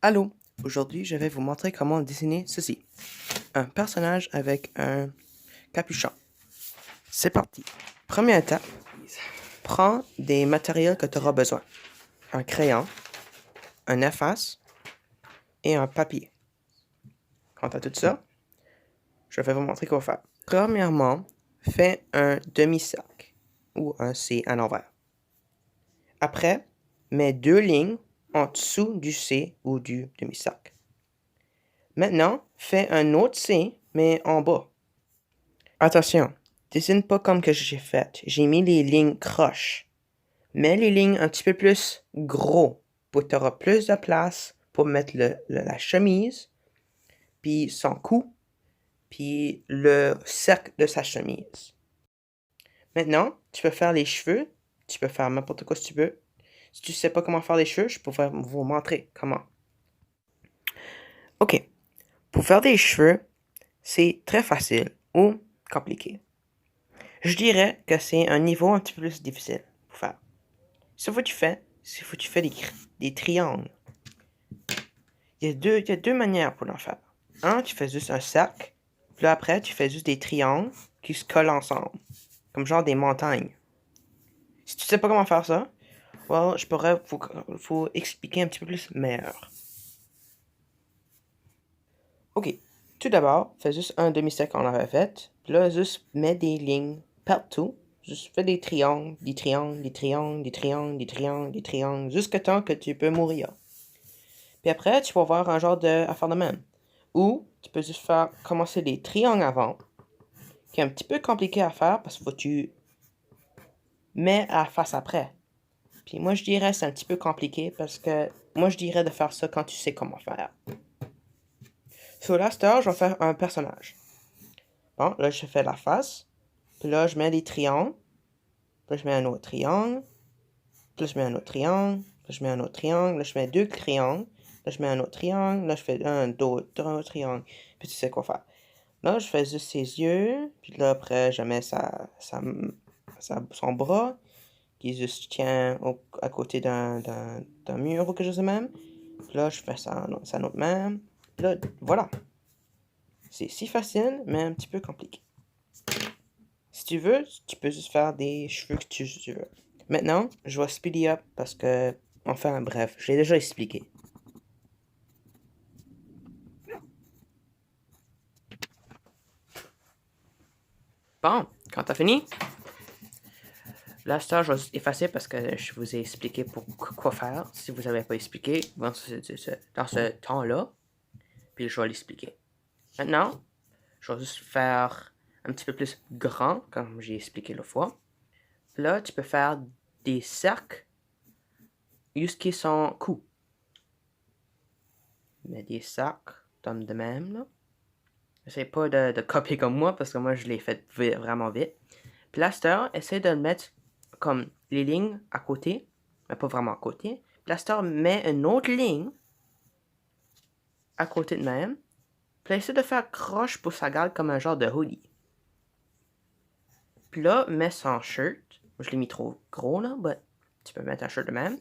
Allô, aujourd'hui je vais vous montrer comment dessiner ceci. Un personnage avec un capuchon. C'est parti. Première étape, prends des matériels que tu auras besoin. Un crayon, un efface et un papier. Quant à tout ça, je vais vous montrer quoi faire. Premièrement, fais un demi-cercle ou un C à l'envers. Après, mets deux lignes en dessous du C ou du demi-cercle. Maintenant, fais un autre C, mais en bas. Attention, dessine pas comme que j'ai fait. J'ai mis les lignes croches. Mets les lignes un petit peu plus gros pour que tu auras plus de place pour mettre la chemise, puis son cou, puis le cercle de sa chemise. Maintenant, tu peux faire les cheveux. Tu peux faire n'importe quoi si tu veux. Si tu sais pas comment faire les cheveux, je pourrais vous montrer comment. Ok, pour faire des cheveux, c'est très facile ou compliqué. Je dirais que c'est un niveau un petit peu plus difficile pour faire. Ce que tu fais, c'est que tu fais des triangles. Il y a deux manières pour l'en faire. Un, tu fais juste un cercle. Puis là, après, tu fais juste des triangles qui se collent ensemble. Comme genre des montagnes. Si tu sais pas comment faire ça, well, je pourrais vous expliquer un petit peu plus meilleur. Ok. Tout d'abord, fais juste un demi-cercle qu'on avait fait. Puis là, juste mets des lignes partout. Juste fais des triangles, des triangles, des triangles, des triangles, des triangles, des triangles, jusqu'à temps que tu peux mourir. Puis après, tu vas voir un genre d'affaire de même. Ou tu peux juste faire commencer des triangles avant, qui est un petit peu compliqué à faire parce que faut que tu mets à la face après. Puis moi, je dirais c'est un petit peu compliqué parce que moi, je dirais de faire ça quand tu sais comment faire. Sur la star, je vais faire un personnage. Bon, là, je fais la face. Puis là, je mets des triangles. Puis là, je mets un autre triangle. Puis là, je mets un autre triangle. Puis là, je mets un autre triangle. Là, je mets deux triangles. Là, je mets un autre triangle. Là, je fais un autre triangle. Puis tu sais quoi faire. Là, je fais juste ses yeux. Puis là, après, je mets son bras qui juste tient à côté d'un mur ou quelque chose de même. Puis là, je fais sa autre main. Puis là, voilà. C'est si facile, mais un petit peu compliqué. Si tu veux, tu peux juste faire des cheveux que tu veux. Maintenant, je vais speedy up parce que, enfin, bref, je l'ai déjà expliqué. Bon, quand t'as fini, là, ça, je vais effacer parce que je vous ai expliqué quoi faire. Si vous n'avez pas expliqué dans ce temps-là, puis je vais l'expliquer. Maintenant, je vais juste faire un petit peu plus grand, comme j'ai expliqué l'autre fois. Là, tu peux faire des cercles jusqu'à son cou. Mais des cercles, comme de même, là. J'essaie pas de copier comme moi parce que moi, je l'ai fait vraiment vite. Plaster, essaie de le mettre comme les lignes à côté, mais pas vraiment à côté. Plaster met une autre ligne à côté de même. Puis essaie de faire croche pour ça garde comme un genre de hoodie. Puis là, mets son shirt. Je l'ai mis trop gros là, mais tu peux mettre un shirt de même.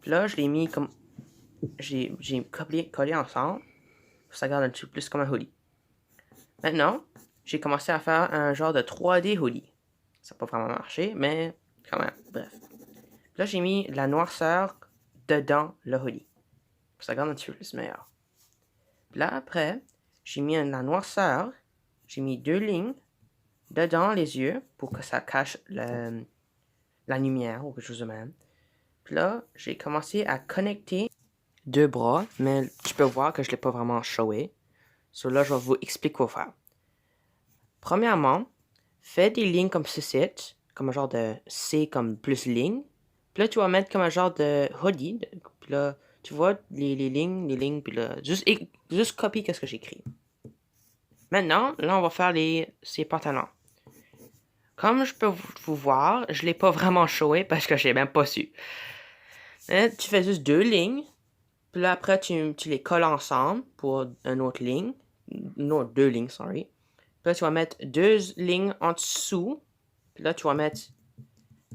Puis là, je l'ai mis comme. J'ai collé ensemble. Pour ça garde un petit peu plus comme un hoodie. Maintenant, j'ai commencé à faire un genre de 3D hoodie. Ça n'a pas vraiment marché, mais quand même, bref. Là, j'ai mis la noirceur dedans le hoodie. Ça garde un petit peu plus meilleur. Là, après, j'ai mis la noirceur. J'ai mis deux lignes dedans les yeux pour que ça cache la lumière ou quelque chose de même. Puis là, j'ai commencé à connecter deux bras, mais tu peux voir que je ne l'ai pas vraiment showé. So là, je vais vous expliquer quoi faire. Premièrement, fais des lignes comme ceci, comme un genre de C comme plus ligne. Puis là, tu vas mettre comme un genre de hoodie. Puis là, tu vois les lignes, puis là, juste copie qu'est-ce que j'écris. Maintenant, là, on va faire ces pantalons. Comme je peux vous voir, je ne l'ai pas vraiment showé parce que je n'ai même pas su. Tu fais juste deux lignes. Puis là, après, tu les colles ensemble pour une autre ligne. Non, deux lignes, sorry. Puis là, tu vas mettre deux lignes en dessous. Puis là, tu vas mettre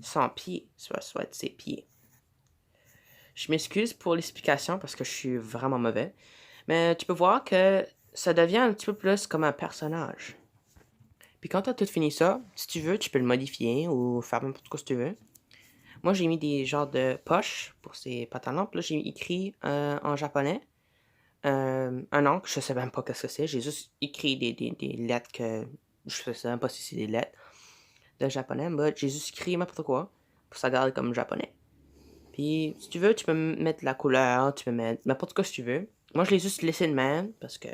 son pied, soit ses pieds. Je m'excuse pour l'explication parce que je suis vraiment mauvais. Mais tu peux voir que ça devient un petit peu plus comme un personnage. Puis quand tu as tout fini ça, si tu veux, tu peux le modifier ou faire n'importe quoi si tu veux. Moi, j'ai mis des genres de poches pour ces pantalons. Puis là, j'ai écrit en japonais un nom que je sais même pas qu'est-ce que c'est. J'ai juste écrit des lettres que je sais même pas si c'est des lettres de japonais. Mais j'ai juste écrit n'importe quoi pour que ça garde comme japonais. Puis si tu veux, tu peux mettre la couleur, tu peux mettre n'importe quoi si tu veux. Moi, je l'ai juste laissé de même parce que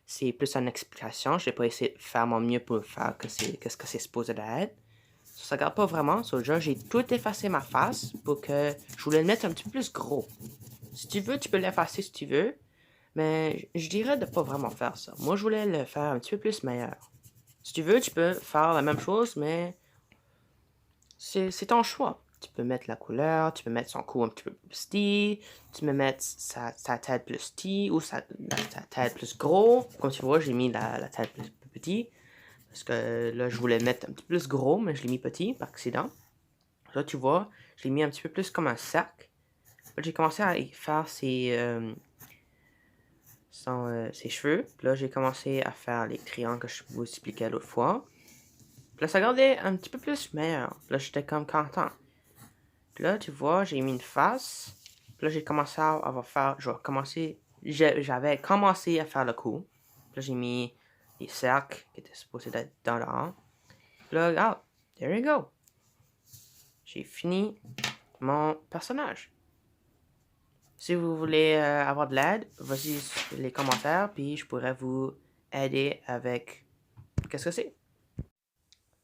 c'est plus une explication. Je n'ai pas essayé de faire mon mieux pour faire qu'est-ce que c'est supposé d'être. Ça garde pas vraiment. So, déjà, j'ai tout effacé ma face pour que je voulais le mettre un petit peu plus gros. Si tu veux, tu peux l'effacer si tu veux. Mais je dirais de pas vraiment faire ça. Moi, je voulais le faire un petit peu plus meilleur. Si tu veux, tu peux faire la même chose, mais c'est ton choix. Tu peux mettre la couleur, tu peux mettre son cou un petit peu plus petit, tu peux mettre sa tête plus petit ou sa tête plus gros. Comme tu vois, j'ai mis la tête plus petit. Parce que là, je voulais mettre un petit peu plus gros, mais je l'ai mis petit par accident. Là, tu vois, je l'ai mis un petit peu plus comme un sac. Là, j'ai commencé à y faire ses cheveux. Puis là, j'ai commencé à faire les triangles que je vous expliquais l'autre fois. Puis là, ça regardait un petit peu plus meilleur. Puis là, j'étais comme content. Puis là, tu vois, j'ai mis une face. Puis là, j'ai commencé à faire... J'avais commencé à faire le cou. Puis là, j'ai mis les cercles qui étaient supposés être dans le rang. Puis là, regarde. There you go. J'ai fini mon personnage. Si vous voulez avoir de l'aide, vas-y sur les commentaires, puis je pourrais vous aider avec qu'est-ce que c'est.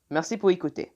Merci pour écouter.